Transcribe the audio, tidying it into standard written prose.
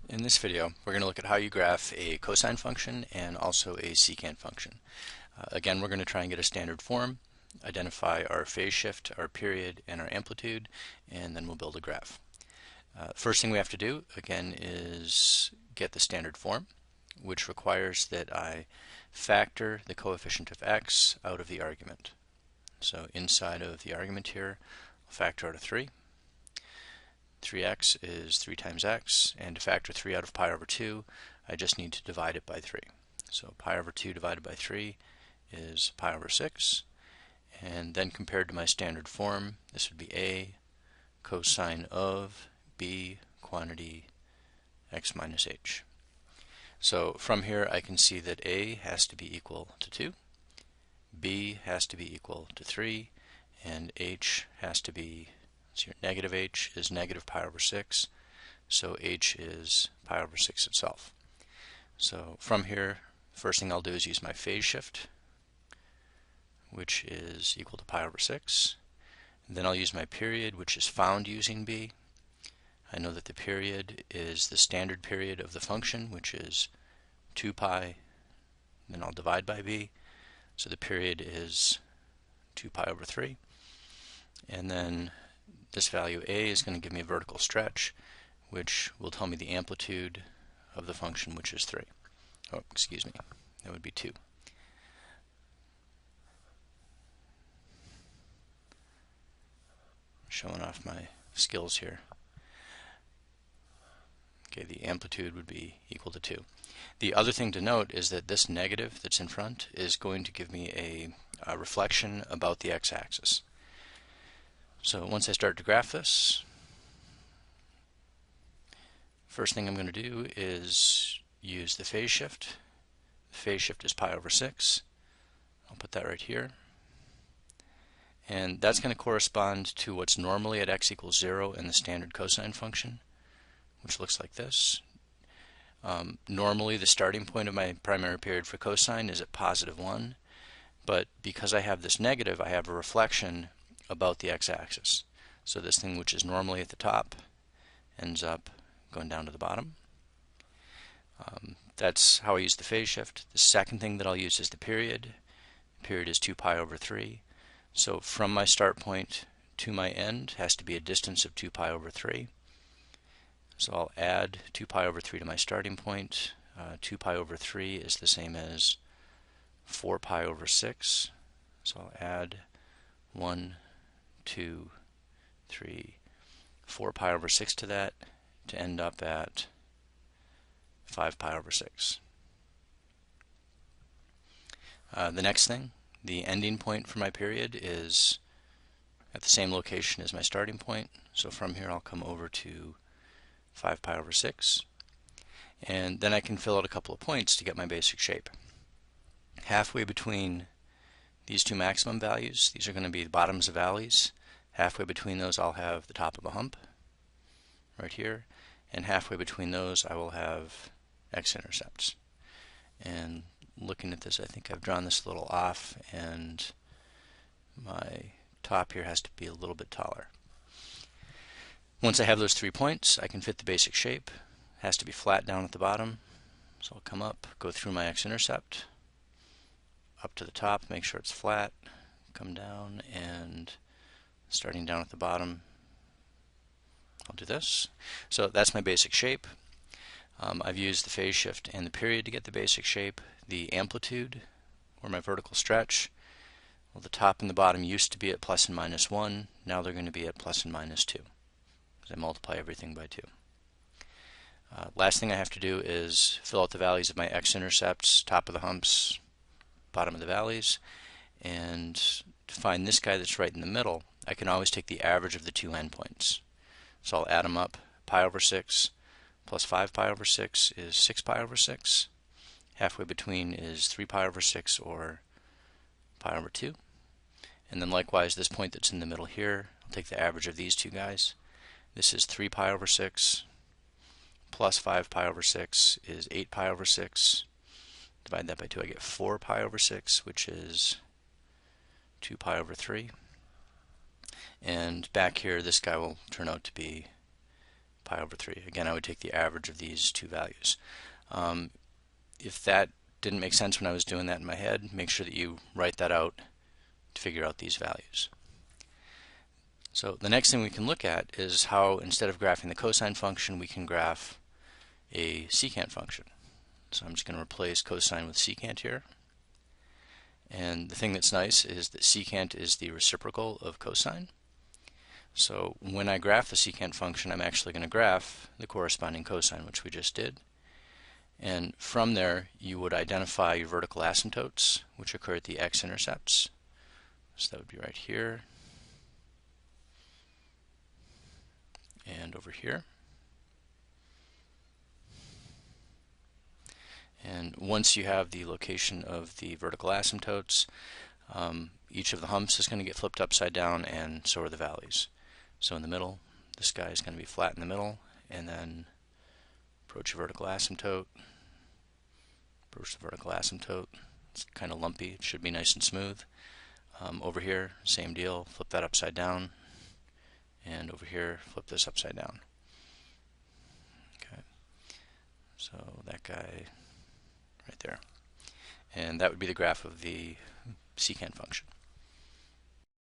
In this video, we're going to look at how you graph a cosine function and also a secant function. Again, we're going to try and get a standard form, identify our phase shift, our period, and our amplitude, and then we'll build a graph. First thing we have to do, again, is get the standard form, which requires that I factor the coefficient of x out of the argument. So inside of the argument here, I'll factor out a 3. 3x is 3 times x, and to factor 3 out of pi over 2, I just need to divide it by 3. So pi over 2 divided by 3 is pi over 6, and then compared to my standard form, this would be a cosine of b quantity x minus h. So from here I can see that a has to be equal to 2, b has to be equal to 3, and h has to be, so your negative h is negative pi over 6, so h is pi over 6 itself. So from here, first thing I'll do is use my phase shift, which is equal to pi over 6. And then I'll use my period, which is found using b. I know that the period is the standard period of the function, which is 2 pi, then I'll divide by b. So the period is 2 pi over 3. And then this value a is going to give me a vertical stretch, which will tell me the amplitude of the function, which is 3. Oh, excuse me, that would be 2. Showing off my skills here. Okay, the amplitude would be equal to 2. The other thing to note is that this negative that's in front is going to give me a reflection about the x-axis. So once I start to graph this, first thing I'm going to do is use the phase shift. The phase shift is pi over 6. I'll put that right here. And that's going to correspond to what's normally at x equals 0 in the standard cosine function, which looks like this. Normally the starting point of my primary period for cosine is at positive 1, but because I have this negative, I have a reflection about the x-axis. So this thing which is normally at the top ends up going down to the bottom. That's how I use the phase shift. The second thing that I'll use is the period. The period is 2 pi over 3. So from my start point to my end has to be a distance of 2 pi over 3. So I'll add 2 pi over 3 to my starting point. 2 pi over 3 is the same as 4 pi over 6. So I'll add 1, 2, 3, 4 pi over 6 to that to end up at 5 pi over 6. The next thing, the ending point for my period is at the same location as my starting point. So from here I'll come over to 5 pi over 6. And then I can fill out a couple of points to get my basic shape. Halfway between these two maximum values, these are going to be the bottoms of valleys. Halfway between those I'll have the top of a hump, right here. And halfway between those I will have x-intercepts. And looking at this, I think I've drawn this a little off, and my top here has to be a little bit taller. Once I have those 3 points, I can fit the basic shape. It has to be flat down at the bottom. So I'll come up, go through my x-intercept, up to the top, make sure it's flat, come down, and starting down at the bottom, I'll do this. So that's my basic shape. I've used the phase shift and the period to get the basic shape. The amplitude, or my vertical stretch, well, the top and the bottom used to be at plus and minus 1. Now they're going to be at plus and minus 2, because I multiply everything by 2. Last thing I have to do is fill out the values of my x-intercepts, top of the humps, bottom of the valleys, and to find this guy that's right in the middle, I can always take the average of the two endpoints. So I'll add them up. Pi over 6 plus 5 pi over 6 is 6 pi over 6. Halfway between is 3 pi over 6, or pi over 2. And then likewise, this point that's in the middle here, I'll take the average of these two guys. This is 3 pi over 6 plus 5 pi over 6 is 8 pi over 6. Divide that by 2, I get 4 pi over 6, which is 2 pi over 3. And back here, this guy will turn out to be pi over 3. Again, I would take the average of these two values. If that didn't make sense when I was doing that in my head, make sure that you write that out to figure out these values. So the next thing we can look at is how, instead of graphing the cosine function, we can graph a secant function. So I'm just going to replace cosine with secant here. And the thing that's nice is that secant is the reciprocal of cosine. So when I graph the secant function, I'm actually going to graph the corresponding cosine, which we just did. And from there, you would identify your vertical asymptotes, which occur at the x-intercepts. So that would be right here and over here. And once you have the location of the vertical asymptotes, each of the humps is going to get flipped upside down, and so are the valleys. So in the middle, this guy is going to be flat in the middle, and then approach a vertical asymptote, approach the vertical asymptote. It's kind of lumpy, it should be nice and smooth. Over here, same deal, flip that upside down, and over here, flip this upside down. Okay, so that guy right there. And that would be the graph of the secant function.